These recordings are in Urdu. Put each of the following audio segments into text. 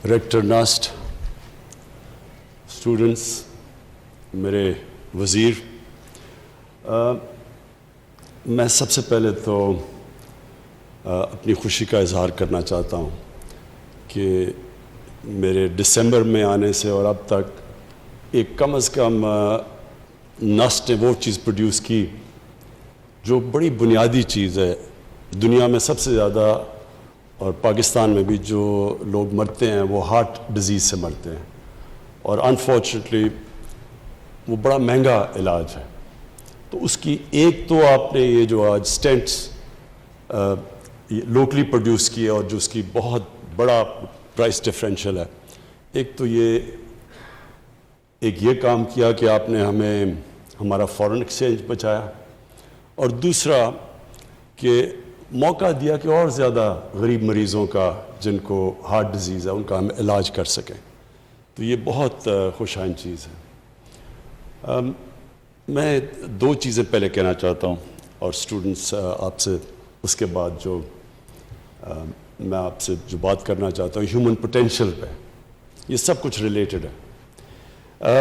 ریکٹر ناسٹ، اسٹوڈنٹس، میرے وزیر، میں سب سے پہلے تو اپنی خوشی کا اظہار کرنا چاہتا ہوں کہ میرے دسمبر میں آنے سے اور اب تک ایک کم از کم ناسٹ نے وہ چیز پروڈیوس کی جو بڑی بنیادی چیز ہے۔ دنیا میں سب سے زیادہ اور پاکستان میں بھی جو لوگ مرتے ہیں وہ ہارٹ ڈیزیز سے مرتے ہیں، اور انفارچونیٹلی وہ بڑا مہنگا علاج ہے۔ تو اس کی ایک تو آپ نے یہ جو آج سٹینٹس لوکلی پروڈیوس کیے اور جو اس کی بہت بڑا پرائس ڈفرینشیل ہے، ایک تو یہ کام کیا کہ آپ نے ہمیں ہمارا فارن ایکسچینج بچایا، اور دوسرا کہ موقع دیا کہ اور زیادہ غریب مریضوں کا جن کو ہارٹ ڈیزیز ہے ان کا ہم علاج کر سکیں۔ تو یہ بہت خوش آئند چیز ہے۔ میں دو چیزیں پہلے کہنا چاہتا ہوں، اور اسٹوڈنٹس آپ سے اس کے بعد جو میں آپ سے جو بات کرنا چاہتا ہوں ہیومن پوٹینشیل پہ، یہ سب کچھ ریلیٹڈ ہے۔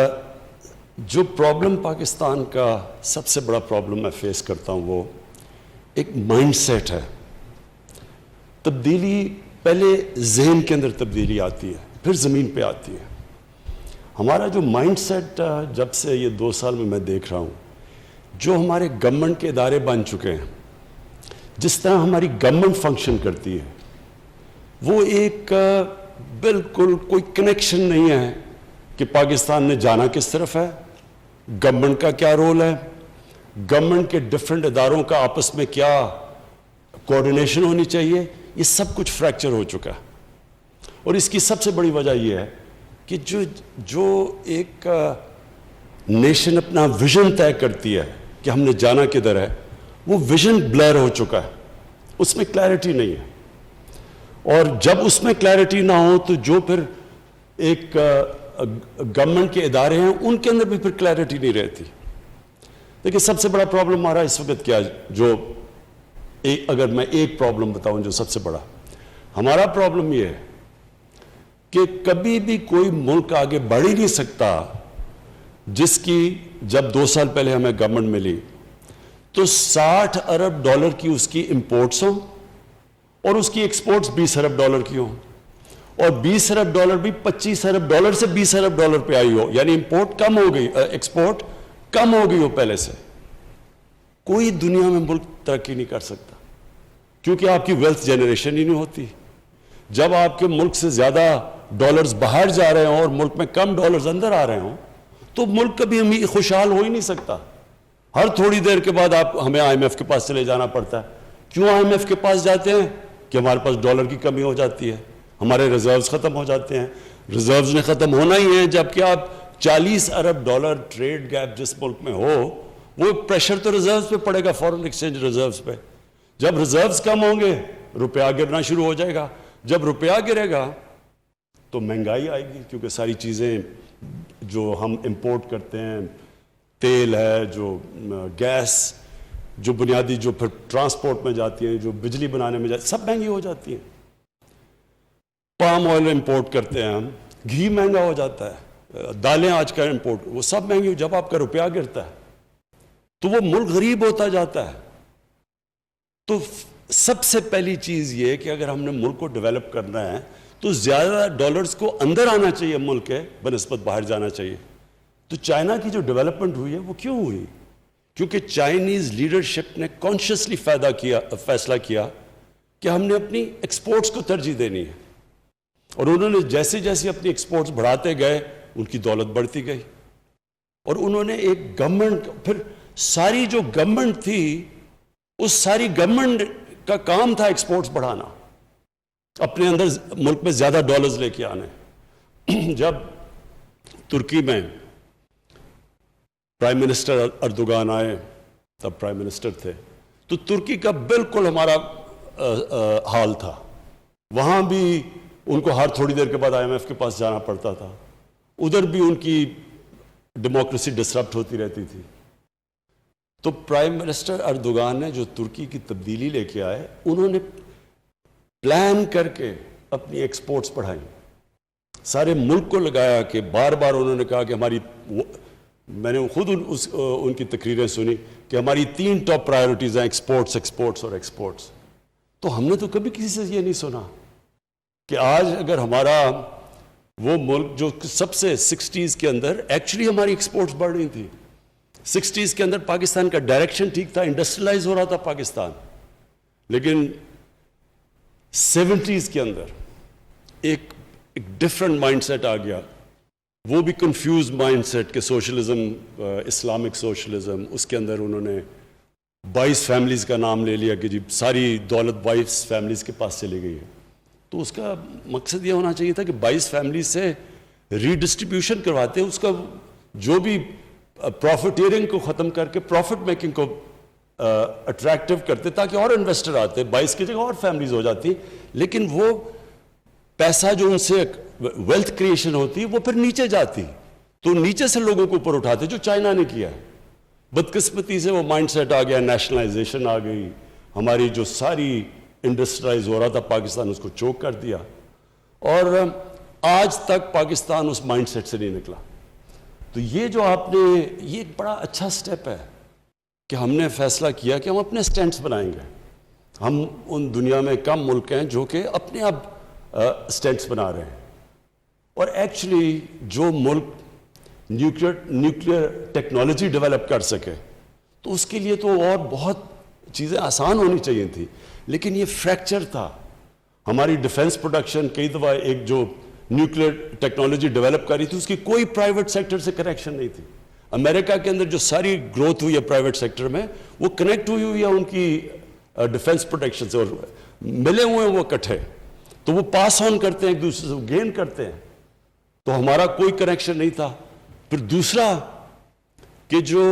جو پرابلم پاکستان کا سب سے بڑا پرابلم میں فیس کرتا ہوں وہ ایک مائنڈ سیٹ ہے۔ تبدیلی پہلے ذہن کے اندر تبدیلی آتی ہے، پھر زمین پہ آتی ہے۔ ہمارا جو مائنڈ سیٹ جب سے یہ 2 سال میں دیکھ رہا ہوں، جو ہمارے گورنمنٹ کے ادارے بن چکے ہیں، جس طرح ہماری گورنمنٹ فنکشن کرتی ہے، وہ ایک بالکل کوئی کنیکشن نہیں ہے کہ پاکستان نے جانا کس طرف ہے، گورنمنٹ کا کیا رول ہے، گورنمنٹ کے ڈفرینٹ اداروں کا آپس میں کیا کوآرڈینیشن ہونی چاہیے۔ یہ سب کچھ فریکچر ہو چکا ہے، اور اس کی سب سے بڑی وجہ یہ ہے کہ جو ایک نیشن اپنا ویژن طے کرتی ہے کہ ہم نے جانا کدھر ہے، وہ ویژن بلر ہو چکا ہے، اس میں کلیئرٹی نہیں ہے۔ اور جب اس میں کلیئرٹی نہ ہو تو جو پھر ایک گورنمنٹ کے ادارے ہیں ان کے اندر بھی پھر کلیئرٹی نہیں رہتی۔ دیکھیں سب سے بڑا پرابلم ہمارا اس وقت کیا ہے، جو اگر میں ایک پرابلم بتاؤں جو سب سے بڑا ہمارا پرابلم یہ ہے کہ کبھی بھی کوئی ملک آگے بڑھ ہی نہیں سکتا جس کی جب 2 سال پہلے ہمیں گورنمنٹ ملی تو 60 ارب ڈالر کی اس کی امپورٹس ہوں اور اس کی ایکسپورٹس 20 ارب ڈالر کی ہوں، اور 20 ارب ڈالر بھی 25 ارب ڈالر سے 20 ارب ڈالر پہ آئی ہو، یعنی امپورٹ کم ہو گئی، ایکسپورٹ کم ہو گئی ہو پہلے سے۔ کوئی دنیا میں ملک ترقی نہیں کر سکتا کیونکہ آپ کی ویلتھ جنریشن ہی نہیں ہوتی۔ جب آپ کے ملک سے زیادہ ڈالرز باہر جا رہے ہوں اور ملک میں کم ڈالرز اندر آ رہے ہوں تو ملک کبھی خوشحال ہو ہی نہیں سکتا۔ ہر تھوڑی دیر کے بعد ہمیں آئی ایم ایف کے پاس چلے جانا پڑتا ہے۔ کیوں آئی ایم ایف کے پاس جاتے ہیں؟ کہ ہمارے پاس ڈالر کی کمی ہو جاتی ہے، ہمارے ریزروز ختم ہو جاتے ہیں۔ ریزروز نے ختم ہونا ہی ہے جبکہ آپ 40 ارب ڈالر ٹریڈ گیپ جس ملک میں ہو، وہ پریشر تو ریزروز پہ پڑے گا، فارن ایکسچینج ریزروز پہ۔ جب ریزروز کم ہوں گے روپیہ گرنا شروع ہو جائے گا، جب روپیہ گرے گا تو مہنگائی آئے گی، کیونکہ ساری چیزیں جو ہم امپورٹ کرتے ہیں، تیل ہے، جو گیس، جو بنیادی جو پھر ٹرانسپورٹ میں جاتی ہیں، جو بجلی بنانے میں جاتی ہیں، سب مہنگی ہو جاتی ہیں۔ پام آئل امپورٹ کرتے ہیں ہم، گھی مہنگا ہو جاتا ہے، دالیں آج کا امپورٹ، وہ سب مہنگی ہو۔ جب آپ کا روپیہ گرتا ہے تو وہ ملک غریب ہوتا جاتا ہے۔ تو سب سے پہلی چیز یہ کہ اگر ہم نے ملک کو ڈیولپ کرنا ہے تو زیادہ ڈالرز کو اندر آنا چاہیے ملک کے بنسبت باہر جانا چاہیے۔ تو چائنا کی جو ڈیولپمنٹ ہوئی ہے وہ کیوں ہوئی؟ کیونکہ چائنیز لیڈرشپ نے کانشیسلی فیصلہ کیا کہ ہم نے اپنی ایکسپورٹس کو ترجیح دینی ہے، اور انہوں نے جیسے جیسے اپنی ایکسپورٹس بڑھاتے گئے ان کی دولت بڑھتی گئی، اور انہوں نے ایک گورنمنٹ، پھر ساری جو گورنمنٹ تھی اس ساری گورنمنٹ کا کام تھا ایکسپورٹس بڑھانا، اپنے اندر ملک میں زیادہ ڈالرز لے کے آنے۔ جب ترکی میں پرائم منسٹر اردوغان آئے، تب پرائم منسٹر تھے، تو ترکی کا بالکل ہمارا حال تھا۔ وہاں بھی ان کو ہر تھوڑی دیر کے بعد آئی ایم ایف کے پاس جانا پڑتا تھا، ادھر بھی ان کی ڈیموکریسی ڈسرپٹ ہوتی رہتی تھی۔ تو پرائم منسٹر اردوغان نے جو ترکی کی تبدیلی لے کے آئے، انہوں نے پلان کر کے اپنی ایکسپورٹس بڑھائیں. سارے ملک کو لگایا کہ بار بار انہوں نے کہا کہ ہماری, میں نے خود ان کی تقریریں سنی کہ ہماری 3 ٹاپ پرائیورٹیز ہیں, ایکسپورٹس, ایکسپورٹس اور ایکسپورٹس. تو ہم نے تو کبھی کسی سے یہ نہیں سنا کہ آج اگر ہمارا وہ ملک جو سب سے 60s کے اندر ایکچولی ہماری ایکسپورٹس بڑھ رہی تھی, 60s کے اندر پاکستان کا ڈائریکشن ٹھیک تھا, انڈسٹریلائز ہو رہا تھا پاکستان, لیکن 70s کے اندر ایک ڈفرنٹ مائنڈ سیٹ آ گیا, وہ بھی کنفیوز مائنڈ سیٹ کہ سوشلزم, اسلامک سوشلزم, اس کے اندر انہوں نے 22 فیملیز کا نام لے لیا کہ جی ساری دولت 22 فیملیز کے پاس چلی گئی ہے. تو اس کا مقصد یہ ہونا چاہیے تھا کہ 22 فیملیز سے ری ڈسٹریبیوشن کرواتے ہیں, اس کا جو بھی پروفیٹیئرنگ کو ختم کر کے پروفٹ میکنگ کو اٹریکٹیو کرتے تاکہ اور انویسٹر آتے, 22 کی جگہ اور فیملیز ہو جاتی. لیکن وہ پیسہ جو ان سے ویلتھ کریشن ہوتی وہ پھر نیچے جاتی, تو نیچے سے لوگوں کو اوپر اٹھاتے, جو چائنا نے کیا. بدقسمتی سے وہ مائنڈ سیٹ آ گیا, نیشنلائزیشن آ گئی, ہماری جو ساری انڈسٹریلائز ہو رہا تھا پاکستان اس کو چوک کر دیا, اور آج تک پاکستان اس مائنڈ سیٹ سے نہیں نکلا. تو یہ جو آپ نے, یہ ایک بڑا اچھا سٹیپ ہے کہ ہم نے فیصلہ کیا کہ ہم اپنے سٹینڈز بنائیں گے. ہم ان دنیا میں کم ملک ہیں جو کہ اپنے اب سٹینڈز بنا رہے ہیں, اور ایکچولی جو ملک نیوکلیئر ٹیکنالوجی ڈیولپ کر سکے تو اس کے لیے تو اور بہت چیزیں آسان ہونی چاہیے تھی, لیکن یہ فریکچر تھا. ہماری ڈیفنس پروڈکشن کئی دفعہ ایک جو نیوکلیئر ٹیکنالوجی ڈیولپ کر رہی تھی اس کی کوئی پرائیویٹ سیکٹر سے کنیکشن نہیں تھی. امریکہ کے اندر جو ساری گروتھ ہوئی ہے پرائیویٹ سیکٹر میں وہ کنیکٹ ہوئی ہے ان کی ڈیفنس پروٹیکشن سے, اور ملے ہوئے ہیں وہ اکٹھے, تو وہ پاس آن کرتے ہیں ایک دوسرے سے, گین کرتے ہیں. تو ہمارا کوئی کنیکشن نہیں تھا. پھر دوسرا کہ جو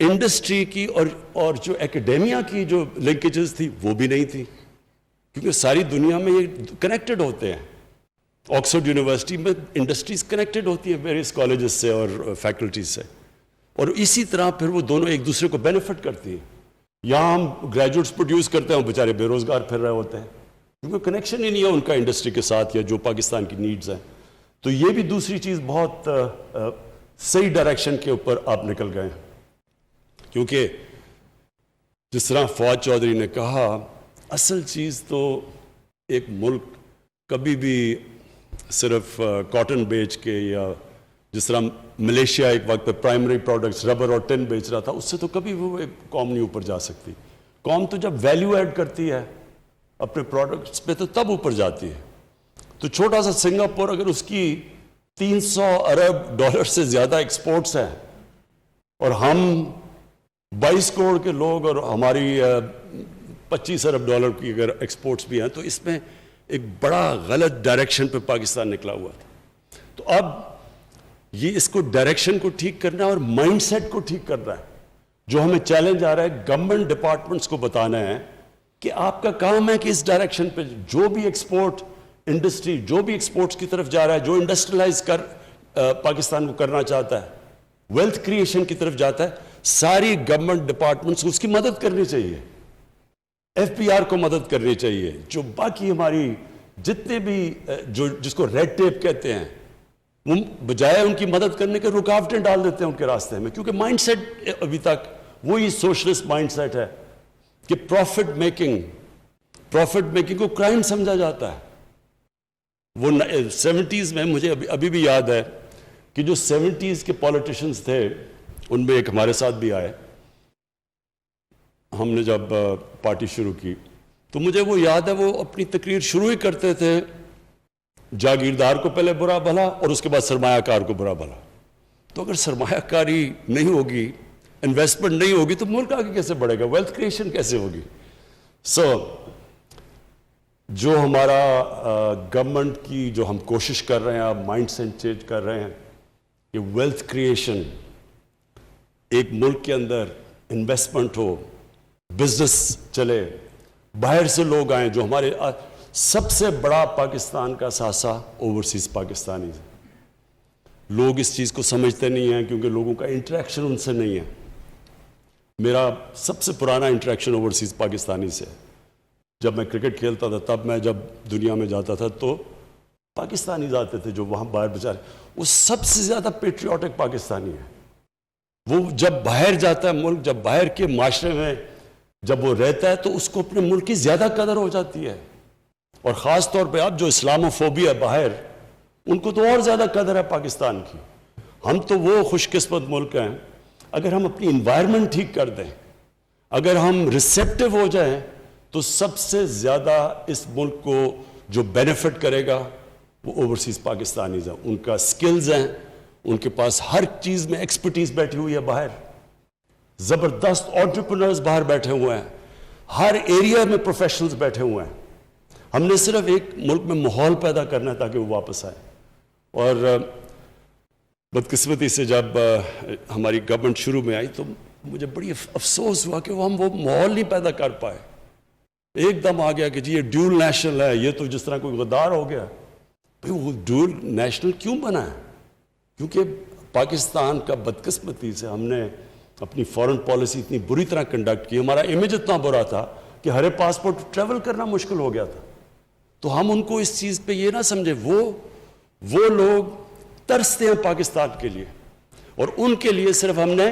انڈسٹری کی اور جو ایکیڈیمیا کی جو لنکیجز تھی وہ بھی نہیں تھی, کیونکہ ساری دنیا میں یہ کنیکٹڈ ہوتے ہیں. آکسفورڈ یونیورسٹی میں انڈسٹریز کنیکٹڈ ہوتی ہیں ویریس کالجز سے اور فیکلٹیز سے, اور اسی طرح پھر وہ دونوں ایک دوسرے کو بینیفٹ کرتی ہیں. یہاں ہم گریجویٹس پروڈیوس کرتے ہیں, وہ بیچارے بے روزگار پھر رہے ہوتے ہیں کیونکہ کنیکشن ہی نہیں ہے ان کا انڈسٹری کے ساتھ یا جو پاکستان کی نیڈز ہیں. تو یہ بھی دوسری چیز بہت صحیح ڈائریکشن کے اوپر آپ نکل گئے ہیں, کیونکہ جس طرح فواد چودھری نے کہا, اصل چیز تو ایک ملک کبھی بھی صرف کاٹن بیچ کے, یا جس طرح ملیشیا ایک وقت پہ پرائمری پروڈکٹس ربر اور ٹن بیچ رہا تھا, اس سے تو کبھی وہ ایک قوم نہیں اوپر جا سکتی. قوم تو جب ویلیو ایڈ کرتی ہے اپنے پروڈکٹس پہ تو تب اوپر جاتی ہے. تو چھوٹا سا سنگاپور اگر اس کی 300 ارب ڈالر سے زیادہ ایکسپورٹس ہیں اور ہم 22 کروڑ کے لوگ اور ہماری 25 ارب ڈالر کی اگر ایکسپورٹس بھی ہیں, تو اس میں ایک بڑا غلط ڈائریکشن پہ پاکستان نکلا ہوا تھا. تو اب یہ اس کو ڈائریکشن کو ٹھیک کرنا ہے اور مائنڈ سیٹ کو ٹھیک کرنا ہے. جو ہمیں چیلنج آ رہا ہے گورنمنٹ ڈپارٹمنٹس کو بتانا ہے کہ آپ کا کام ہے کہ اس ڈائریکشن پہ جو بھی ایکسپورٹ انڈسٹری جو بھی ایکسپورٹس کی طرف جا رہا ہے, جو انڈسٹریلائز پاکستان کو کرنا چاہتا ہے, ویلتھ کریشن کی طرف جاتا ہے, ساری گورنمنٹ ڈپارٹمنٹس اس کی مدد کرنی چاہیے. ایف پی آر کو مدد کرنی چاہیے. جو باقی ہماری جتنے بھی جس کو ریڈ ٹیپ کہتے ہیں, وہ بجائے ان کی مدد کرنے کے رکاوٹیں ڈال دیتے ہیں ان کے راستے میں, کیونکہ مائنڈ سیٹ ابھی تک وہی سوشلسٹ مائنڈ سیٹ ہے کہ پروفٹ میکنگ کو کرائم سمجھا جاتا ہے. وہ 70s میں مجھے ابھی بھی یاد ہے کہ جو 70s کے پولیٹیشنز تھے ان میں ایک ہمارے ساتھ بھی آئے. ہم نے جب پارٹی شروع کی تو مجھے وہ یاد ہے, وہ اپنی تقریر شروع ہی کرتے تھے جاگیردار کو پہلے برا بھلا اور اس کے بعد سرمایہ کار کو برا بھلا. تو اگر سرمایہ کاری نہیں ہوگی, انویسٹمنٹ نہیں ہوگی, تو ملک آگے کیسے بڑھے گا, ویلتھ کریشن کیسے ہوگی. جو ہمارا گورنمنٹ کی جو ہم کوشش کر رہے ہیں, آپ مائنڈ سیٹ چینج کر رہے ہیں کہ ویلتھ کریشن, ایک ملک کے اندر انویسٹمنٹ ہو, بزنس چلے, باہر سے لوگ آئیں. جو ہمارے سب سے بڑا پاکستان کا ساسا اوورسیز پاکستانی ہے. لوگ اس چیز کو سمجھتے نہیں ہیں کیونکہ لوگوں کا انٹریکشن ان سے نہیں ہے. میرا سب سے پرانا انٹریکشن اوورسیز پاکستانی سے, جب میں کرکٹ کھیلتا تھا تب میں جب دنیا میں جاتا تھا تو پاکستانی آتے تھے جو وہاں باہر بیچارے، وہ سب سے زیادہ پیٹریوٹک پاکستانی ہے. وہ جب باہر جاتا ہے ملک، جب باہر کے معاشرے میں جب وہ رہتا ہے تو اس کو اپنے ملک کی زیادہ قدر ہو جاتی ہے. اور خاص طور پہ اب جو اسلاموفوبیا ہے باہر، ان کو تو اور زیادہ قدر ہے پاکستان کی. ہم تو وہ خوش قسمت ملک ہیں، اگر ہم اپنی انوائرمنٹ ٹھیک کر دیں، اگر ہم ریسیپٹیو ہو جائیں تو سب سے زیادہ اس ملک کو جو بینیفٹ کرے گا وہ اوورسیز پاکستانیز ہیں. ان کا سکلز ہیں، ان کے پاس ہر چیز میں ایکسپرٹیز بیٹھی ہوئی ہے باہر، زبردست انٹرپرینرز باہر بیٹھے ہوئے ہیں، ہر ایریا میں پروفیشنلز بیٹھے ہوئے ہیں. ہم نے صرف ایک ملک میں ماحول پیدا کرنا ہے تاکہ وہ واپس آئے. اور بدقسمتی سے جب ہماری گورنمنٹ شروع میں آئی تو مجھے بڑی افسوس ہوا کہ ہم وہ ماحول نہیں پیدا کر پائے. ایک دم آ گیا کہ جی یہ ڈیول نیشنل ہے، یہ تو جس طرح کوئی غدار ہو گیا. بھئی وہ ڈیول نیشنل کیوں بنا ہے؟ کیونکہ پاکستان کا بدقسمتی سے ہم نے اپنی فارن پالیسی اتنی بری طرح کنڈکٹ کی، ہمارا امیج اتنا برا تھا کہ ہر پاسپورٹ ٹریول کرنا مشکل ہو گیا تھا. تو ہم ان کو اس چیز پہ یہ نہ سمجھے، وہ لوگ ترستے ہیں پاکستان کے لیے، اور ان کے لیے صرف ہم نے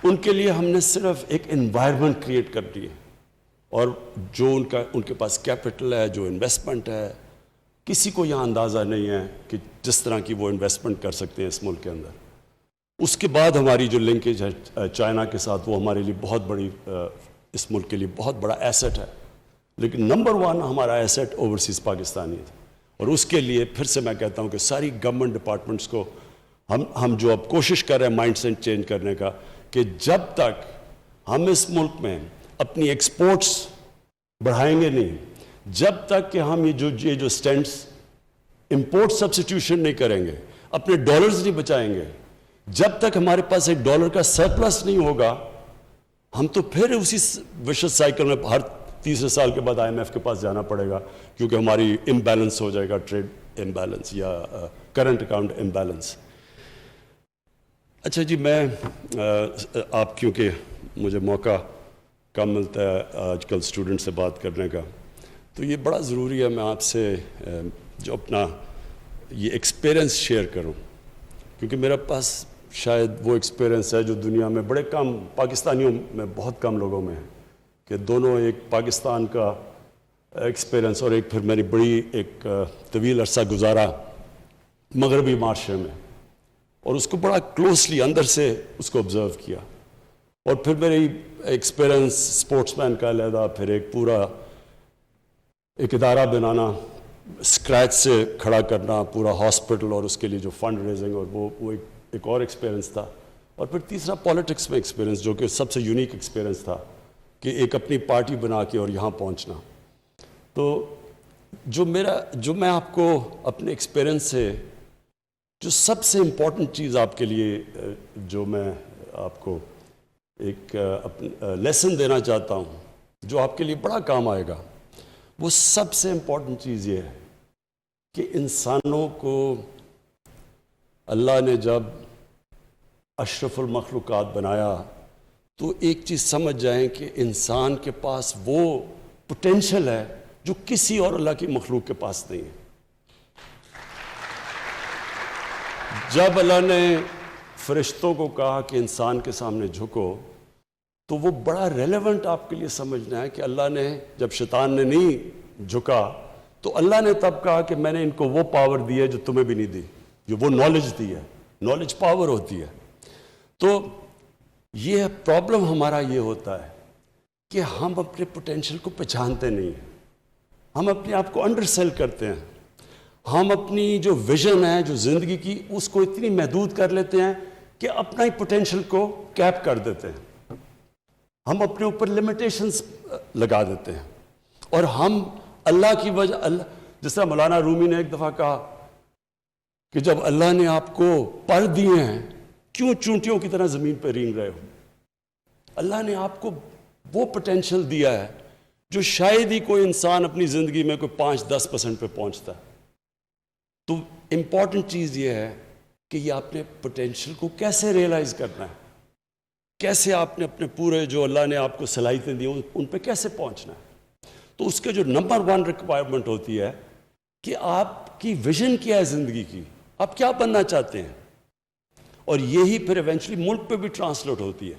ان کے لیے ہم نے صرف ایک انوائرمنٹ کریٹ کر دی ہے. اور جو ان کے پاس کیپٹل ہے، جو انویسٹمنٹ ہے، کسی کو یہاں اندازہ نہیں ہے کہ جس طرح کی وہ انویسٹمنٹ کر سکتے ہیں اس ملک کے اندر. اس کے بعد ہماری جو لنکیج ہے چائنا کے ساتھ، وہ ہمارے لیے بہت بڑی، اس ملک کے لیے بہت بڑا ایسٹ ہے. لیکن نمبر 1 ہمارا ایسٹ اوورسیز پاکستانی ہے. اور اس کے لیے پھر سے میں کہتا ہوں کہ ساری گورنمنٹ ڈپارٹمنٹس کو ہم جو اب کوشش کر رہے ہیں مائنڈ سیٹ چینج کرنے کا، کہ جب تک ہم اس ملک میں اپنی ایکسپورٹس بڑھائیں گے نہیں، جب تک کہ ہم یہ جو سٹینٹس امپورٹ سبسٹیوشن نہیں کریں گے، اپنے ڈالرز نہیں بچائیں گے، جب تک ہمارے پاس ایک ڈالر کا سرپلس نہیں ہوگا، ہم تو پھر اسی وشس سائیکل میں ہر تیسرے سال کے بعد IMF کے پاس جانا پڑے گا، کیونکہ ہماری امبیلنس ہو جائے گا، ٹریڈ امبیلنس یا کرنٹ اکاؤنٹ امبیلنس. اچھا جی، میں آپ کیونکہ مجھے موقع کم ملتا ہے آج کل اسٹوڈنٹ سے بات کرنے کا، تو یہ بڑا ضروری ہے میں آپ سے جو اپنا یہ ایکسپیرئنس شیئر کروں، کیونکہ میرے پاس شاید وہ ایکسپیرئنس ہے جو دنیا میں بڑے کم پاکستانیوں میں بہت کم لوگوں میں ہے، کہ دونوں ایک پاکستان کا ایکسپیرئنس اور ایک پھر میری بڑی ایک طویل عرصہ گزارا مغربی معاشرے میں، اور اس کو بڑا کلوزلی اندر سے اس کو آبزرو کیا. اور پھر میری ایکسپیرئنس اسپورٹس مین کا علیحدہ، پھر ایک پورا ایک ادارہ بنانا، اسکریچ سے کھڑا کرنا پورا ہاسپٹل، اور اس کے لیے جو فنڈ ریزنگ، اور وہ ایک اور ایکسپیرئنس تھا. اور پھر تیسرا پالیٹکس میں ایکسپیرئنس، جو کہ سب سے یونیک ایکسپیرئنس تھا، کہ ایک اپنی پارٹی بنا کے اور یہاں پہنچنا. تو جو میں آپ کو اپنے ایکسپیرئنس سے جو سب سے امپورٹنٹ چیز آپ کے لیے جو میں آپ کو ایک لیسن دینا چاہتا ہوں، جو آپ کے لیے بڑا کام آئے گا، وہ سب سے امپورٹنٹ چیز یہ ہے کہ انسانوں کو اللہ نے جب اشرف المخلوقات بنایا تو ایک چیز سمجھ جائیں کہ انسان کے پاس وہ پوٹینشل ہے جو کسی اور اللہ کی مخلوق کے پاس نہیں ہے. جب اللہ نے فرشتوں کو کہا کہ انسان کے سامنے جھکو، تو وہ بڑا ریلیونٹ آپ کے لیے سمجھنا ہے کہ اللہ نے جب شیطان نے نہیں جھکا تو اللہ نے تب کہا کہ میں نے ان کو وہ پاور دی ہے جو تمہیں بھی نہیں دی، جو وہ نالج دی ہے. نالج پاور ہوتی ہے. تو یہ پرابلم ہمارا یہ ہوتا ہے کہ ہم اپنے پوٹینشل کو پہچانتے نہیں ہیں، ہم اپنے آپ کو انڈر سیل کرتے ہیں، ہم اپنی جو ویژن ہے جو زندگی کی اس کو اتنی محدود کر لیتے ہیں کہ اپنا ہی پوٹینشل کو کیپ کر دیتے ہیں، ہم اپنے اوپر لمیٹیشنز لگا دیتے ہیں. اور ہم اللہ کی وجہ، جس طرح مولانا رومی نے ایک دفعہ کہا کہ جب اللہ نے آپ کو پر دیے ہیں کیوں چونٹیوں کی طرح زمین پہ رینگ رہے ہو. اللہ نے آپ کو وہ پوٹینشل دیا ہے جو شاید ہی کوئی انسان اپنی زندگی میں کوئی 5-10% پہ پہنچتا ہے. تو امپورٹنٹ چیز یہ ہے کہ یہ آپ نے پوٹینشل کو کیسے ریئلائز کرنا ہے، کیسے آپ نے اپنے پورے جو اللہ نے آپ کو صلاحیتیں دی ان پہ کیسے پہنچنا ہے. تو اس کے جو نمبر 1 ریکوائرمنٹ ہوتی ہے کہ آپ کی ویژن کیا ہے زندگی کی, آپ کیا بننا چاہتے ہیں, اور یہی پھر ایونچولی ملک پہ بھی ٹرانسلیٹ ہوتی ہے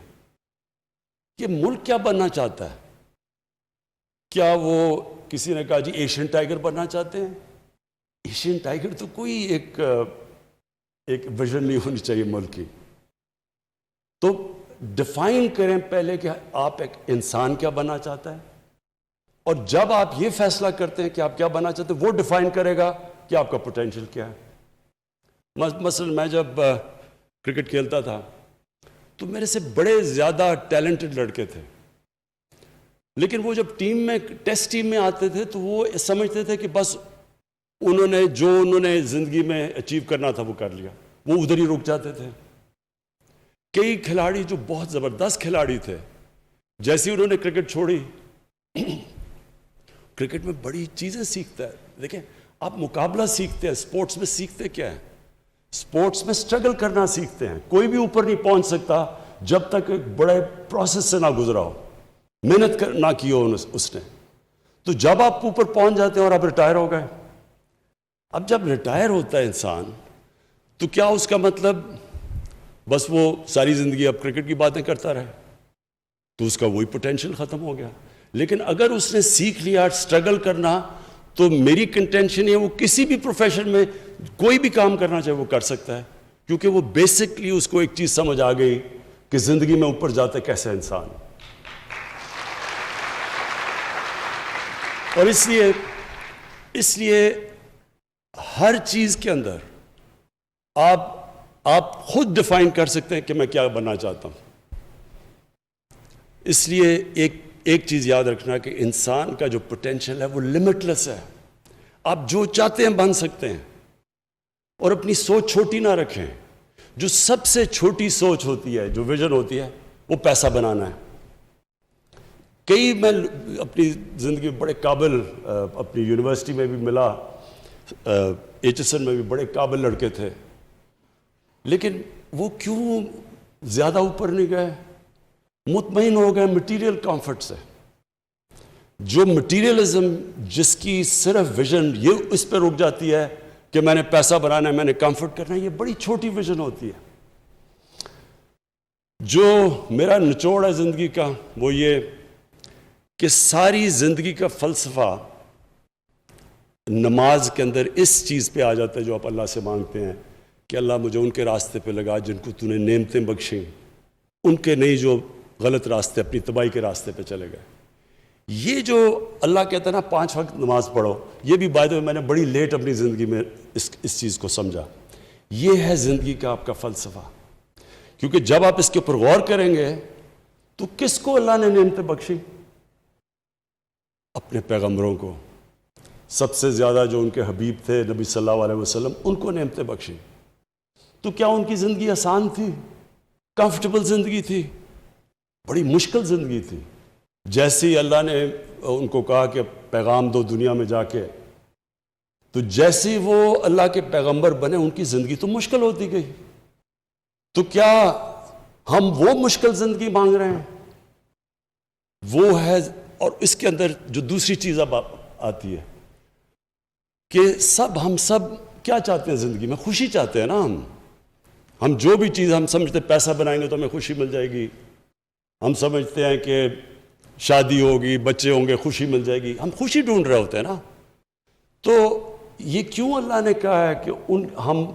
کہ ملک کیا بننا چاہتا ہے. کیا وہ کسی نے کہا جی ایشین ٹائیگر بننا چاہتے ہیں؟ ایشین ٹائیگر تو کوئی ایک ویژن نہیں ہونی چاہیے ملک کی. تو ڈیفائن کریں پہلے کہ آپ ایک انسان کیا بننا چاہتا ہے, اور جب آپ یہ فیصلہ کرتے ہیں کہ آپ کیا بننا چاہتے ہیں, وہ ڈیفائن کرے گا کہ آپ کا پوٹینشیل کیا ہے. مثلا میں جب کرکٹ کھیلتا تھا تو میرے سے بڑے زیادہ ٹیلنٹڈ لڑکے تھے, لیکن وہ جب ٹیسٹ ٹیم میں آتے تھے تو وہ سمجھتے تھے کہ بس انہوں نے زندگی میں اچیو کرنا تھا وہ کر لیا, وہ ادھر ہی رک جاتے تھے. کئی کھلاڑی جو بہت زبردست کھلاڑی تھے, جیسے انہوں نے کرکٹ چھوڑی, کرکٹ میں بڑی چیزیں سیکھتا ہے. دیکھیں آپ مقابلہ سیکھتے ہیں, اسپورٹس میں سیکھتے کیا ہے؟ اسپورٹس میں اسٹرگل کرنا سیکھتے ہیں. کوئی بھی اوپر نہیں پہنچ سکتا جب تک ایک بڑے پروسیس سے نہ گزرا ہو, محنت نہ کی ہو اس نے. تو جب آپ اوپر پہنچ جاتے ہیں اور آپ ریٹائر ہو گئے, اب جب ریٹائر ہوتا ہے انسان تو کیا اس کا مطلب بس وہ ساری زندگی اب کرکٹ کی باتیں کرتا رہے؟ تو اس کا وہی پوٹینشیل ختم ہو گیا. لیکن اگر اس نے سیکھ لیا اسٹرگل کرنا, تو میری کنٹینشن ہے وہ کسی بھی پروفیشن میں کوئی بھی کام کرنا چاہے وہ کر سکتا ہے, کیونکہ وہ بیسکلی اس کو ایک چیز سمجھ آ گئی کہ زندگی میں اوپر جاتا ہے کیسے انسان. اور اس لیے ہر چیز کے اندر آپ خود ڈیفائن کر سکتے ہیں کہ میں کیا بننا چاہتا ہوں. اس لیے ایک چیز یاد رکھنا کہ انسان کا جو پوٹینشیل ہے وہ لمٹ لیس ہے. آپ جو چاہتے ہیں بن سکتے ہیں, اور اپنی سوچ چھوٹی نہ رکھیں. جو سب سے چھوٹی سوچ ہوتی ہے, جو ویژن ہوتی ہے, وہ پیسہ بنانا ہے. میں اپنی زندگی میں بڑے قابل, اپنی یونیورسٹی میں بھی ملا, HSN میں بھی بڑے قابل لڑکے تھے, لیکن وہ کیوں زیادہ اوپر نہیں گئے؟ مطمئن ہو گئے مٹیریل کمفرٹ سے. جو مٹیریلزم جس کی صرف ویژن یہ اس پہ رک جاتی ہے کہ میں نے پیسہ بنانا ہے, میں نے کمفرٹ کرنا ہے, یہ بڑی چھوٹی ویژن ہوتی ہے. جو میرا نچوڑ ہے زندگی کا وہ یہ کہ ساری زندگی کا فلسفہ نماز کے اندر اس چیز پہ آ جاتا ہے جو آپ اللہ سے مانگتے ہیں کہ اللہ مجھے ان کے راستے پہ لگا جن کو تو نے نعمتیں بخشیں, ان کے نہیں جو غلط راستے اپنی تباہی کے راستے پہ چلے گئے. یہ جو اللہ کہتا ہے نا 5 وقت نماز پڑھو, یہ بھی بائی دا وے میں نے بڑی لیٹ اپنی زندگی میں اس چیز کو سمجھا. یہ ہے زندگی کا آپ کا فلسفہ, کیونکہ جب آپ اس کے اوپر غور کریں گے تو کس کو اللہ نے نعمتیں بخشی؟ اپنے پیغمبروں کو, سب سے زیادہ جو ان کے حبیب تھے نبی صلی اللہ علیہ وسلم, ان کو نعمتیں بخشی. تو کیا ان کی زندگی آسان تھی؟ کمفرٹیبل زندگی تھی؟ بڑی مشکل زندگی تھی. جیسے ہی اللہ نے ان کو کہا کہ پیغام دو دنیا میں جا کے, تو جیسے ہی وہ اللہ کے پیغمبر بنے ان کی زندگی تو مشکل ہوتی گئی. تو کیا ہم وہ مشکل زندگی مانگ رہے ہیں؟ وہ ہے. اور اس کے اندر جو دوسری چیز اب آتی ہے کہ ہم سب کیا چاہتے ہیں زندگی میں؟ خوشی چاہتے ہیں نا. ہم جو بھی چیز ہم سمجھتے ہیں پیسہ بنائیں گے تو ہمیں خوشی مل جائے گی, ہم سمجھتے ہیں کہ شادی ہوگی, بچے ہوں گے, خوشی مل جائے گی, ہم خوشی ڈھونڈ رہے ہوتے ہیں نا. تو یہ کیوں اللہ نے کہا ہے کہ ہم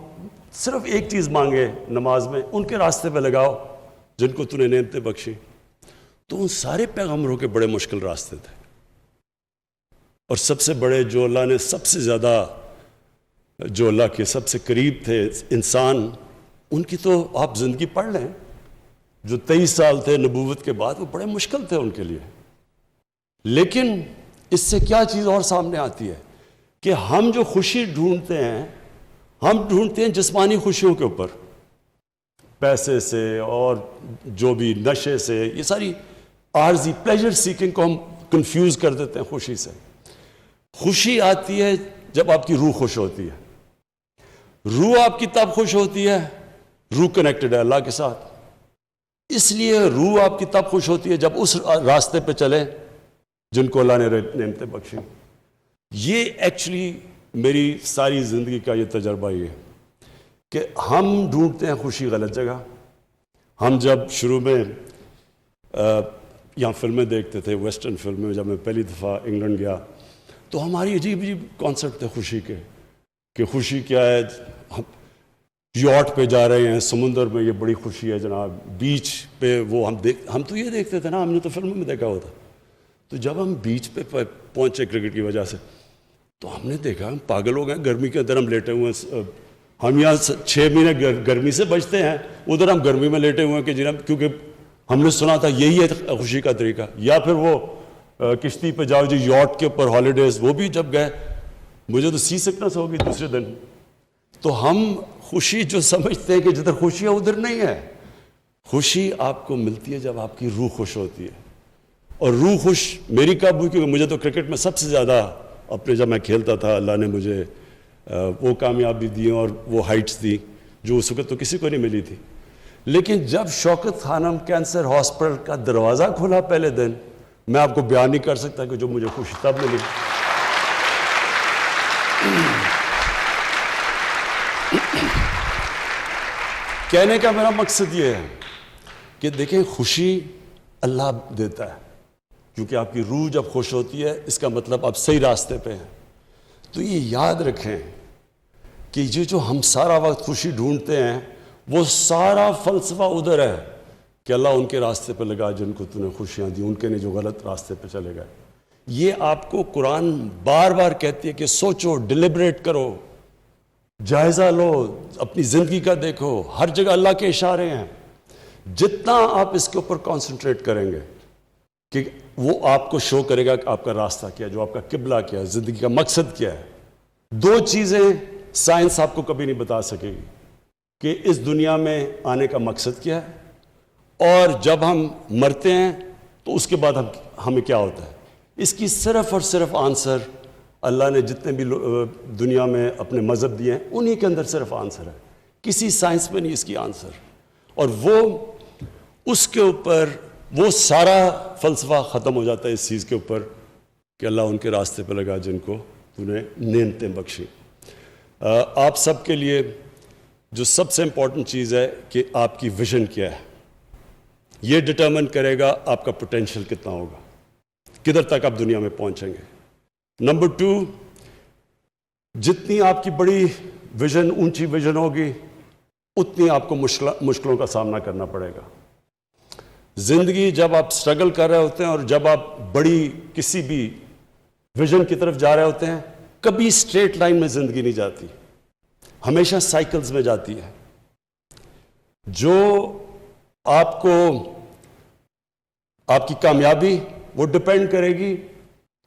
صرف ایک چیز مانگے نماز میں, ان کے راستے پہ لگاؤ جن کو تو نے نعمتیں بخشی. تو ان سارے پیغمبروں کے بڑے مشکل راستے تھے, اور سب سے بڑے جو اللہ نے سب سے زیادہ جو اللہ کے سب سے قریب تھے انسان, ان کی تو آپ زندگی پڑھ لیں. جو 23 سال تھے نبوت کے بعد, وہ بڑے مشکل تھے ان کے لیے. لیکن اس سے کیا چیز اور سامنے آتی ہے کہ ہم جو خوشی ڈھونڈتے ہیں, ہم ڈھونڈتے ہیں جسمانی خوشیوں کے اوپر, پیسے سے اور جو بھی نشے سے. یہ ساری عارضی پلیجر سیکنگ کو ہم کنفیوز کر دیتے ہیں خوشی سے. خوشی آتی ہے جب آپ کی روح خوش ہوتی ہے. روح آپ کی تب خوش ہوتی ہے, روح کنیکٹڈ ہے اللہ کے ساتھ. اس لیے روح آپ کی تب خوش ہوتی ہے جب اس راستے پہ چلیں جن کو اللہ نے نعمتیں بخشی. یہ ایکچولی میری ساری زندگی کا یہ تجربہ یہ ہے کہ ہم ڈھونڈتے ہیں خوشی غلط جگہ. ہم جب شروع میں یہاں فلمیں دیکھتے تھے، ویسٹرن فلمیں، جب میں پہلی دفعہ انگلینڈ گیا تو ہماری عجیب عجیب کانسیپٹ تھے خوشی کے، کہ خوشی کیا ہے، ہم یاٹ پہ جا رہے ہیں سمندر میں، یہ بڑی خوشی ہے جناب. بیچ پہ وہ ہم تو یہ دیکھتے تھے نا، ہم نے تو فلموں میں دیکھا ہوتا. تو جب ہم بیچ پہ پہنچے کرکٹ کی وجہ سے تو ہم نے دیکھا ہم پاگل ہو گئے. گرمی کے اندر ہم لیٹے ہوئے ہیں، ہم یہاں 6 مہینے گرمی سے بچتے ہیں، ادھر ہم گرمی میں لیٹے ہوئے ہیں کہ جناب، کیونکہ ہم نے سنا تھا یہی ہے خوشی کا طریقہ. یا پھر وہ کشتی پہ جاؤ جی، یاٹ کے اوپر ہالیڈیز، وہ بھی جب گئے مجھے تو سی سکنس ہوگی دوسرے دن. تو ہم خوشی جو سمجھتے ہیں کہ جدھر خوشی ہے ادھر نہیں ہے. خوشی آپ کو ملتی ہے جب آپ کی روح خوش ہوتی ہے. اور روح خوش میری کب ہوئی؟ کیونکہ مجھے تو کرکٹ میں سب سے زیادہ اپنے جب میں کھیلتا تھا اللہ نے مجھے وہ کامیابی دی اور وہ ہائٹس دی جو اس وقت تو کسی کو نہیں ملی تھی. لیکن جب شوکت خانم کینسر ہاسپٹل کا دروازہ کھلا پہلے دن، میں آپ کو بیان نہیں کر سکتا کہ جو مجھے خوشی تب ملی. کہنے کا میرا مقصد یہ ہے کہ دیکھیں خوشی اللہ دیتا ہے، کیونکہ آپ کی روح جب خوش ہوتی ہے اس کا مطلب آپ صحیح راستے پہ ہیں. تو یہ یاد رکھیں کہ یہ جو ہم سارا وقت خوشی ڈھونڈتے ہیں وہ سارا فلسفہ ادھر ہے کہ اللہ ان کے راستے پہ لگا جن کو تو نے خوشیاں دی، ان کے نے جو غلط راستے پہ چلے گئے. یہ آپ کو قرآن بار بار کہتی ہے کہ سوچو، ڈیلیبریٹ کرو، جائزہ لو، اپنی زندگی کا دیکھو، ہر جگہ اللہ کے اشارے ہیں. جتنا آپ اس کے اوپر کانسنٹریٹ کریں گے کہ وہ آپ کو شو کرے گا کہ آپ کا راستہ کیا ہے، جو آپ کا قبلہ کیا ہے، زندگی کا مقصد کیا ہے. 2 چیزیں سائنس آپ کو کبھی نہیں بتا سکے گی کہ اس دنیا میں آنے کا مقصد کیا ہے اور جب ہم مرتے ہیں تو اس کے بعد ہمیں کیا ہوتا ہے. اس کی صرف اور صرف آنسر اللہ نے جتنے بھی دنیا میں اپنے مذہب دیے ہیں انہی کے اندر صرف آنسر ہے. کسی سائنس میں نہیں اس کی آنسر. اور وہ اس کے اوپر وہ سارا فلسفہ ختم ہو جاتا ہے اس چیز کے اوپر کہ اللہ ان کے راستے پہ لگا جن کو تو نے نعمتیں بخشی. آپ سب کے لیے جو سب سے امپورٹنٹ چیز ہے کہ آپ کی ویژن کیا ہے، یہ ڈٹرمن کرے گا آپ کا پوٹینشیل کتنا ہوگا، کدھر تک آپ دنیا میں پہنچیں گے. نمبر 2، جتنی آپ کی بڑی ویژن، اونچی ویژن ہوگی اتنی آپ کو مشکلوں کا سامنا کرنا پڑے گا. زندگی جب آپ سٹرگل کر رہے ہوتے ہیں اور جب آپ بڑی کسی بھی ویژن کی طرف جا رہے ہوتے ہیں، کبھی اسٹریٹ لائن میں زندگی نہیں جاتی، ہمیشہ سائیکلز میں جاتی ہے. جو آپ کو آپ کی کامیابی وہ ڈپینڈ کرے گی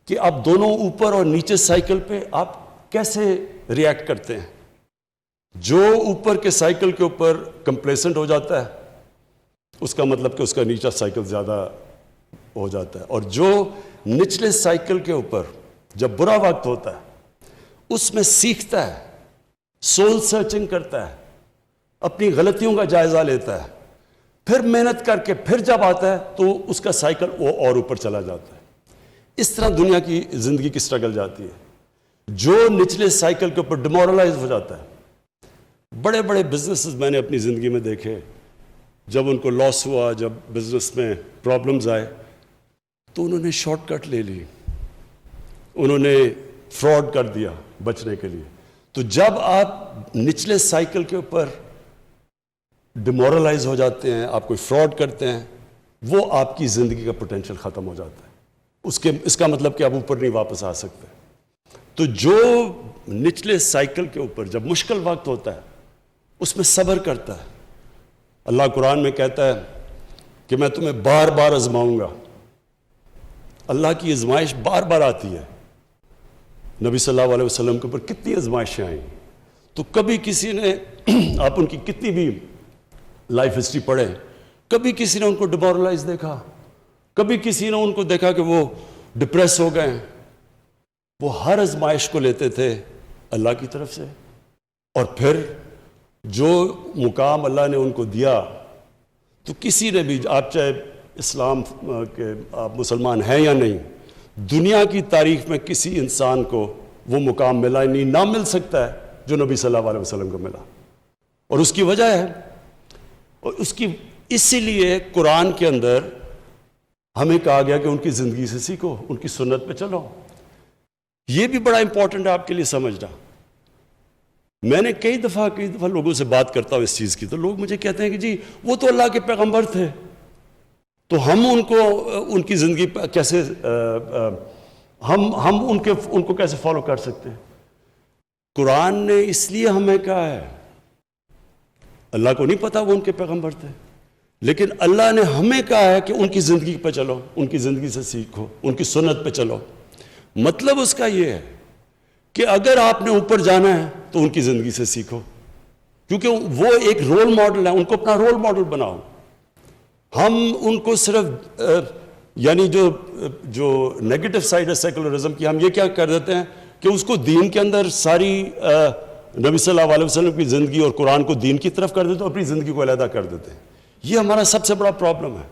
کہ آپ دونوں اوپر اور نیچے سائیکل پہ آپ کیسے ریئیکٹ کرتے ہیں. جو اوپر کے سائیکل کے اوپر کمپلیسنٹ ہو جاتا ہے اس کا مطلب کہ اس کا نیچا سائیکل زیادہ ہو جاتا ہے. اور جو نچلے سائیکل کے اوپر جب برا وقت ہوتا ہے اس میں سیکھتا ہے، سول سرچنگ کرتا ہے، اپنی غلطیوں کا جائزہ لیتا ہے، پھر محنت کر کے پھر جب آتا ہے تو اس کا سائیکل وہ اور اوپر چلا جاتا ہے. اس طرح دنیا کی زندگی کی سٹرگل جاتی ہے. جو نچلے سائیکل کے اوپر ڈیمورلائز ہو جاتا ہے، بڑے بڑے بزنسز میں نے اپنی زندگی میں دیکھے، جب ان کو لاس ہوا، جب بزنس میں پرابلمز آئے تو انہوں نے شارٹ کٹ لے لی، انہوں نے فراڈ کر دیا بچنے کے لیے. تو جب آپ نچلے سائیکل کے اوپر ڈیمورلائز ہو جاتے ہیں، آپ کوئی فراڈ کرتے ہیں، وہ آپ کی زندگی کا پوٹینشیل ختم ہو جاتا ہے. اس کا مطلب کہ آپ اوپر نہیں واپس آ سکتے. تو جو نچلے سائیکل کے اوپر جب مشکل وقت ہوتا ہے اس میں صبر کرتا ہے. اللہ قرآن میں کہتا ہے کہ میں تمہیں بار بار آزماؤں گا. اللہ کی آزمائش بار بار آتی ہے. نبی صلی اللہ علیہ وسلم کے اوپر کتنی آزمائشیں آئیں، تو کبھی کسی نے آپ ان کی کتنی بھی لائف ہسٹری پڑھیں، کبھی کسی نے ان کو ڈیمورلائز دیکھا، کبھی کسی نے ان کو دیکھا کہ وہ ڈپریس ہو گئے. وہ ہر آزمائش کو لیتے تھے اللہ کی طرف سے، اور پھر جو مقام اللہ نے ان کو دیا تو کسی نے بھی, آپ چاہے اسلام کے آپ مسلمان ہیں یا نہیں, دنیا کی تاریخ میں کسی انسان کو وہ مقام ملا نہیں, نہ مل سکتا ہے جو نبی صلی اللہ علیہ وسلم کو ملا. اور اس کی وجہ ہے, اور اسی لیے قرآن کے اندر ہمیں کہا گیا کہ ان کی زندگی سے سیکھو, ان کی سنت پہ چلو. یہ بھی بڑا امپورٹنٹ ہے آپ کے لیے سمجھنا. میں نے کئی دفعہ لوگوں سے بات کرتا ہوں اس چیز کی, تو لوگ مجھے کہتے ہیں کہ جی وہ تو اللہ کے پیغمبر تھے, تو ہم ان کی زندگی کیسے ہم ان کو کیسے فالو کر سکتے ہیں؟ قرآن نے اس لیے ہمیں کہا ہے, اللہ کو نہیں پتا وہ ان کے پیغمبر تھے, لیکن اللہ نے ہمیں کہا ہے کہ ان کی زندگی پہ چلو, ان کی زندگی سے سیکھو, ان کی سنت پہ چلو. مطلب اس کا یہ ہے کہ اگر آپ نے اوپر جانا ہے تو ان کی زندگی سے سیکھو, کیونکہ وہ ایک رول ماڈل ہے, ان کو اپنا رول ماڈل بناؤ. ہم ان کو صرف یعنی جو نیگیٹو سائڈ ہے سیکولرزم کی, ہم یہ کیا کر دیتے ہیں کہ اس کو دین کے اندر ساری نبی صلی اللہ علیہ وسلم کی زندگی اور قرآن کو دین کی طرف کر دیتے ہیں, اپنی زندگی کو علیحدہ کر دیتے ہیں. یہ ہمارا سب سے بڑا پرابلم ہے.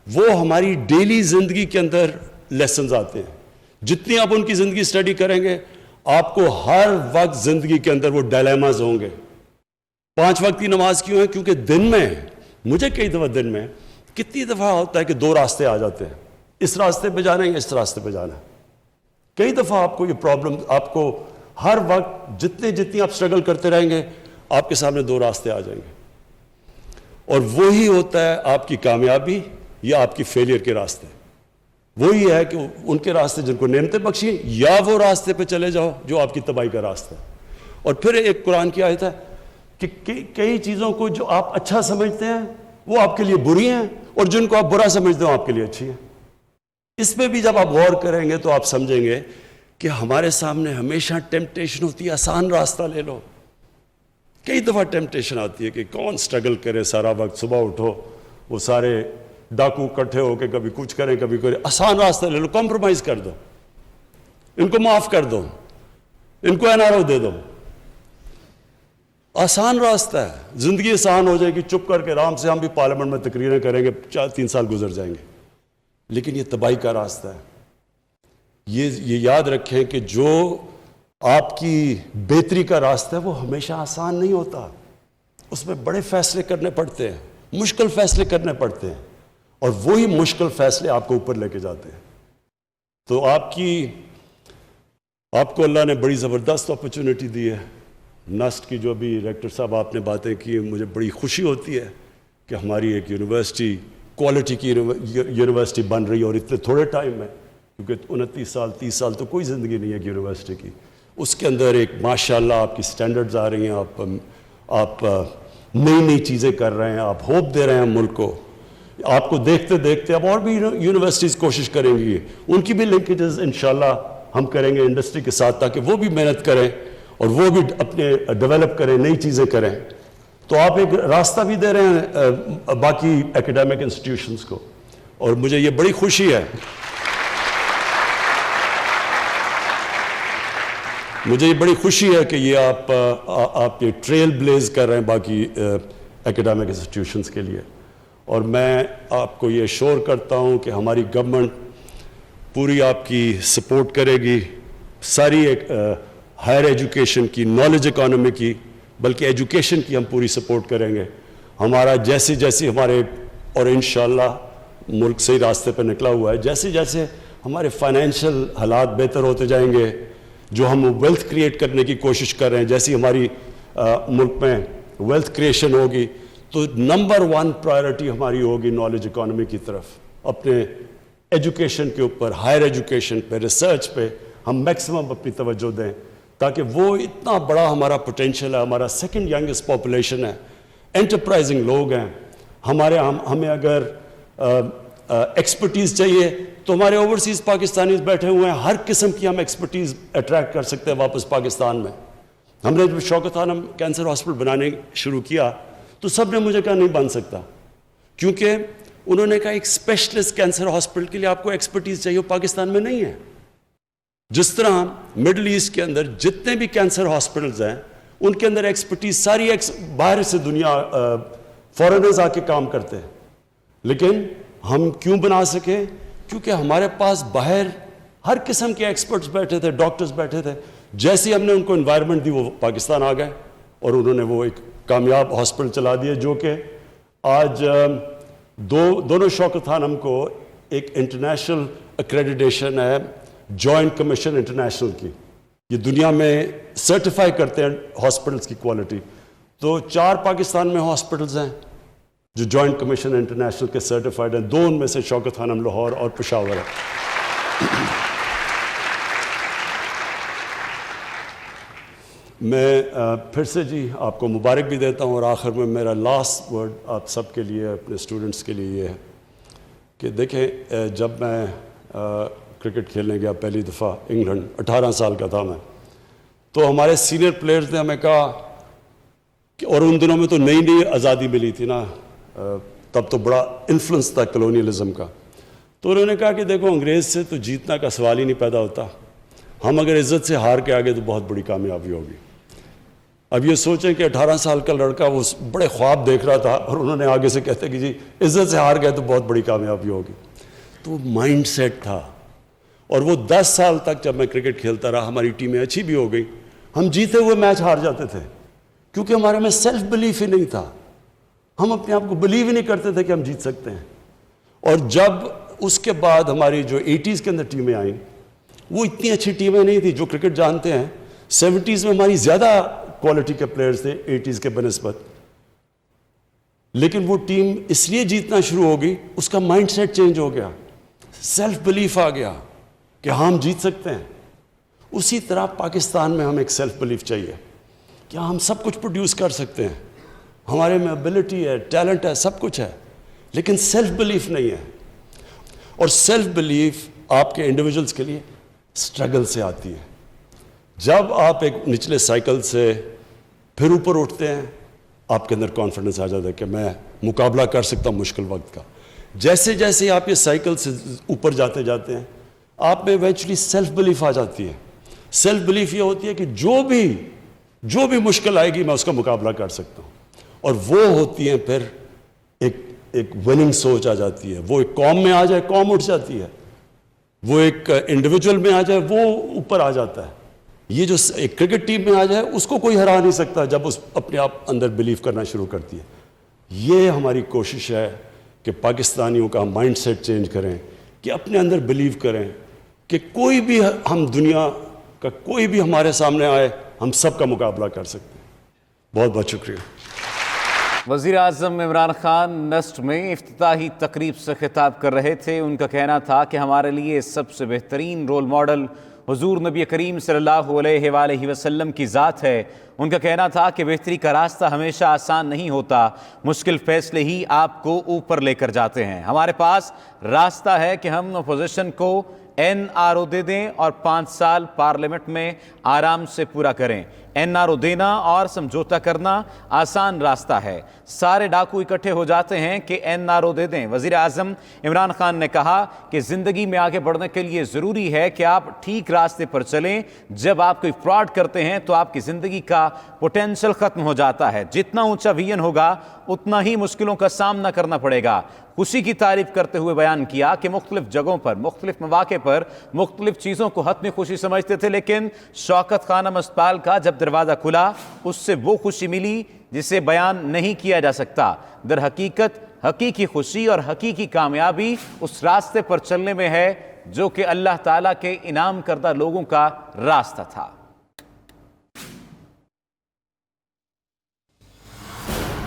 وہ ہماری ڈیلی زندگی کے اندر لیسنز آتے ہیں. جتنی آپ ان کی زندگی اسٹڈی کریں گے, آپ کو ہر وقت زندگی کے اندر وہ ڈائلیماز ہوں گے. 5 وقت کی نماز کیوں ہے؟ کیونکہ دن میں, مجھے کئی دفعہ دن میں کتنی دفعہ ہوتا ہے کہ 2 راستے آ جاتے ہیں, اس راستے پہ جانا ہے یا اس راستے پہ جانا ہے. کئی دفعہ آپ کو یہ پرابلم, آپ کو ہر وقت جتنی آپ اسٹرگل کرتے رہیں گے, آپ کے سامنے 2 راستے آ جائیں گے. اور وہی ہوتا ہے آپ کی کامیابی یا آپ کی فیلئر کے راستے. وہی ہے کہ ان کے راستے جن کو نعمتیں بخشی, یا وہ راستے پہ چلے جاؤ جو آپ کی تباہی کا راستہ ہے. اور پھر ایک قرآن کی آیت ہے کہ کئی چیزوں کو جو آپ اچھا سمجھتے ہیں وہ آپ کے لیے بری ہیں, اور جن کو آپ برا سمجھتے ہیں وہ آپ کے لیے اچھی ہیں. اس پہ بھی جب آپ غور کریں گے تو آپ سمجھیں گے کہ ہمارے سامنے ہمیشہ ٹیمپٹیشن ہوتی ہے آسان راستہ لے لو. کئی دفعہ ٹیمپٹیشن آتی ہے کہ کون سٹرگل کرے سارا وقت, صبح اٹھو وہ سارے ڈاکو کٹھے ہو کے کبھی کچھ کریں کبھی کریں, آسان راستہ لے لو, کمپرومائز کر دو, ان کو معاف کر دو, ان کو NRO دے دو. آسان راستہ ہے, زندگی آسان ہو جائے گی, چپ کر کے آرام سے ہم بھی پارلیمنٹ میں تقریریں کریں گے, 4-3 سال گزر جائیں گے. لیکن یہ تباہی کا راستہ ہے. یہ یاد رکھیں کہ جو آپ کی بہتری کا راستہ ہے وہ ہمیشہ آسان نہیں ہوتا, اس میں بڑے فیصلے کرنے پڑتے ہیں, مشکل فیصلے کرنے پڑتے ہیں, اور وہی مشکل فیصلے آپ کو اوپر لے کے جاتے ہیں. تو آپ کو اللہ نے بڑی زبردست اپرچونٹی دی ہے. نسٹ کی جو ابھی ریکٹر صاحب آپ نے باتیں کی, مجھے بڑی خوشی ہوتی ہے کہ ہماری ایک یونیورسٹی کوالٹی کی یونیورسٹی بن رہی ہے, اور اتنے تھوڑے ٹائم میں, کیونکہ 29 سال 30 سال تو کوئی زندگی نہیں ہے ایک یونیورسٹی کی. اس کے اندر ایک ماشاءاللہ آپ کی سٹینڈرڈز آ رہی ہیں, آپ نئی چیزیں کر رہے ہیں, آپ ہوپ دے رہے ہیں ملک کو. آپ کو دیکھتے دیکھتے اب اور بھی یونیورسٹیز کوشش کریں گی, ان کی بھی لنکیجز انشاءاللہ ہم کریں گے انڈسٹری کے ساتھ, تاکہ وہ بھی محنت کریں اور وہ بھی اپنے ڈیولپ کریں, نئی چیزیں کریں. تو آپ ایک راستہ بھی دے رہے ہیں باقی ایکیڈیمک انسٹیٹیوشنز کو, اور مجھے یہ بڑی خوشی ہے. مجھے یہ بڑی خوشی ہے کہ یہ آپ یہ ٹریل بلیز کر رہے ہیں باقی ایکیڈیمک انسٹیٹیوشنز کے لیے. اور میں آپ کو یہ شور کرتا ہوں کہ ہماری گورنمنٹ پوری آپ کی سپورٹ کرے گی, ساری ایک ہائر ایجوکیشن کی, نالج اکانومی کی, بلکہ ایجوکیشن کی ہم پوری سپورٹ کریں گے. ہمارا جیسے ہمارے, اور انشاءاللہ ملک صحیح راستے پہ نکلا ہوا ہے, جیسے ہمارے فائنینشیل حالات بہتر ہوتے جائیں گے, جو ہم ویلتھ کریٹ کرنے کی کوشش کر رہے ہیں, جیسی ہماری ملک میں ویلتھ کریشن ہوگی, تو نمبر 1 پرائرٹی ہماری ہوگی نالج اکانومی کی طرف. اپنے ایجوکیشن کے اوپر, ہائر ایجوکیشن پہ, ریسرچ پہ ہم میکسیمم اپنی توجہ دیں, تاکہ وہ اتنا بڑا ہمارا پوٹینشیل ہے, ہمارا 2nd ینگسٹ پاپولیشن ہے, انٹرپرائزنگ لوگ ہیں ہمیں اگر ایکسپرٹیز چاہیے تو ہمارے اوورسیز پاکستانیز بیٹھے ہوئے ہیں, ہر قسم کی ہم ایکسپرٹیز اٹریکٹ کر سکتے ہیں واپس پاکستان میں. ہم نے جب شوکت خانم کینسر ہاسپٹل بنانے شروع کیا تو سب نے مجھے کہا نہیں بن سکتا, کیونکہ انہوں نے کہا ایک اسپیشلسٹ کینسر ہاسپٹل کے لیے آپ کو ایکسپرٹیز چاہیے, وہ پاکستان میں نہیں ہے. جس طرح مڈل ایسٹ کے اندر جتنے بھی کینسر ہاسپٹلز ہیں ان کے اندر ایکسپرٹیز ساری باہر سے دنیا فارنرز آ کے کام کرتے ہیں, لیکن ہم کیوں بنا سکے؟ کیونکہ ہمارے پاس باہر ہر قسم کے ایکسپرٹس بیٹھے تھے، ڈاکٹرز بیٹھے تھے. جیسے ہی ہم نے ان کو انوائرمنٹ دی وہ پاکستان آ گئے اور انہوں نے وہ ایک کامیاب ہاسپٹل چلا دیا، جو کہ آج دونوں شوکت خانم کو ایک انٹرنیشنل ایکریڈیٹیشن ہے جوائنٹ کمیشن انٹرنیشنل کی. یہ دنیا میں سرٹیفائی کرتے ہیں ہاسپٹلس کی کوالٹی. تو 4 پاکستان میں ہاسپٹلز ہیں جو جوائنٹ کمیشن انٹرنیشنل کے سرٹیفائڈ ہیں. 2 ان میں سے شوکت خانم لاہور اور پشاور ہے. میں پھر سے جی آپ کو مبارک بھی دیتا ہوں، اور آخر میں میرا لاسٹ ورڈ آپ سب کے لیے، اپنے اسٹوڈنٹس کے لیے یہ ہے کہ دیکھیں، جب میں کرکٹ کھیلنے گیا پہلی دفعہ انگلینڈ، 18 سال کا تھا میں، تو ہمارے سینئر پلیئرز نے ہمیں کہا کہ، اور ان دنوں میں تو نئی نئی آزادی ملی تھی نا، تب تو بڑا انفلوئنس تھا کلونیلزم کا، تو انہوں نے کہا کہ دیکھو انگریز سے تو جیتنا کا سوال ہی نہیں پیدا ہوتا، ہم اگر عزت سے ہار کے آگے تو بہت بڑی کامیابی ہوگی. اب یہ سوچیں کہ 18 سال کا لڑکا وہ بڑے خواب دیکھ رہا تھا، اور انہوں نے آگے سے کہتے کہ جی عزت سے ہار گئے تو بہت بڑی کامیابی ہوگی. تو وہ مائنڈ سیٹ تھا. اور وہ 10 سال تک جب میں کرکٹ کھیلتا رہا، ہماری ٹیمیں اچھی بھی ہو گئی، ہم جیتے ہوئے میچ ہار جاتے تھے کیونکہ ہمارے میں سیلف بلیف ہی نہیں تھا. ہم اپنے آپ کو بلیو ہی نہیں کرتے تھے کہ ہم جیت سکتے ہیں. اور جب اس کے بعد ہماری جو 80s کے اندر ٹیمیں آئیں، وہ اتنی اچھی ٹیمیں نہیں تھی. جو کرکٹ جانتے ہیں 70s میں ہماری زیادہ کوالٹی کے پلیئرز تھے 80s کے بنسبت، لیکن وہ ٹیم اس لیے جیتنا شروع ہو گئی، اس کا مائنڈ سیٹ چینج ہو گیا، سیلف بلیف آ گیا کہ ہم جیت سکتے ہیں. اسی طرح پاکستان میں ہمیں ایک سیلف بلیف چاہیے کہ ہم سب کچھ پروڈیوس کر سکتے ہیں، ہمارے میں ابیلٹی ہے، ٹیلنٹ ہے، سب کچھ ہے، لیکن سیلف بلیف نہیں ہے. اور سیلف بلیف آپ کے انڈیویجولز کے لیے سٹرگل سے آتی ہے. جب آپ ایک نچلے سائیکل سے پھر اوپر اٹھتے ہیں، آپ کے اندر کانفیڈنس آ جاتا ہے کہ میں مقابلہ کر سکتا ہوں مشکل وقت کا. جیسے جیسے آپ یہ سائیکل سے اوپر جاتے جاتے ہیں، آپ میں ایونچولی سیلف بلیف آ جاتی ہے. سیلف بلیف یہ ہوتی ہے کہ جو بھی مشکل آئے گی میں اس کا مقابلہ کر سکتا ہوں. اور وہ ہوتی ہیں پھر ایک وننگ سوچ آ جاتی ہے. وہ ایک قوم میں آ جائے قوم اٹھ جاتی ہے، وہ ایک انڈیویجول میں آ جائے وہ اوپر آ جاتا ہے. یہ جو ایک کرکٹ ٹیم میں آ جائے اس کو کوئی ہرا نہیں سکتا جب اس اپنے آپ اندر بلیو کرنا شروع کرتی ہے. یہ ہماری کوشش ہے کہ پاکستانیوں کا مائنڈ سیٹ چینج کریں، کہ اپنے اندر بلیو کریں کہ کوئی بھی ہم دنیا کا کوئی بھی ہمارے سامنے آئے ہم سب کا مقابلہ کر سکتے ہیں. بہت بہت شکریہ. وزیر اعظم عمران خان نسٹ میں افتتاحی تقریب سے خطاب کر رہے تھے. ان کا کہنا تھا کہ ہمارے لیے سب سے بہترین رول ماڈل حضور نبی کریم صلی اللہ علیہ وآلہ وسلم کی ذات ہے. ان کا کہنا تھا کہ بہتری کا راستہ ہمیشہ آسان نہیں ہوتا، مشکل فیصلے ہی آپ کو اوپر لے کر جاتے ہیں. ہمارے پاس راستہ ہے کہ ہم اپوزیشن کو NRO دے دیں اور 5 سال پارلیمنٹ میں آرام سے پورا کریں. NRO دینا اور سمجھوتا کرنا آسان راستہ ہے. سارے ڈاکو اکٹھے ہو جاتے ہیں کہ NRO دے دیں. وزیر اعظم عمران خان نے کہا کہ زندگی میں آگے بڑھنے کے لیے ضروری ہے کہ آپ ٹھیک راستے پر چلیں. جب آپ کوئی فراڈ کرتے ہیں تو آپ کی زندگی کا پوٹینشل ختم ہو جاتا ہے. جتنا اونچا ویژن ہوگا اتنا ہی مشکلوں کا سامنا کرنا پڑے گا. خوشی کی تعریف کرتے ہوئے بیان کیا کہ مختلف جگہوں پر مختلف مواقع پر مختلف چیزوں کو حتمی خوشی سمجھتے تھے، لیکن شوکت خانم اسپتال کا جب دروازہ کھلا اس سے وہ خوشی ملی جسے بیان نہیں کیا جا سکتا. در حقیقت حقیقی خوشی اور حقیقی کامیابی اس راستے پر چلنے میں ہے جو کہ اللہ تعالیٰ کے انعام کردہ لوگوں کا راستہ تھا.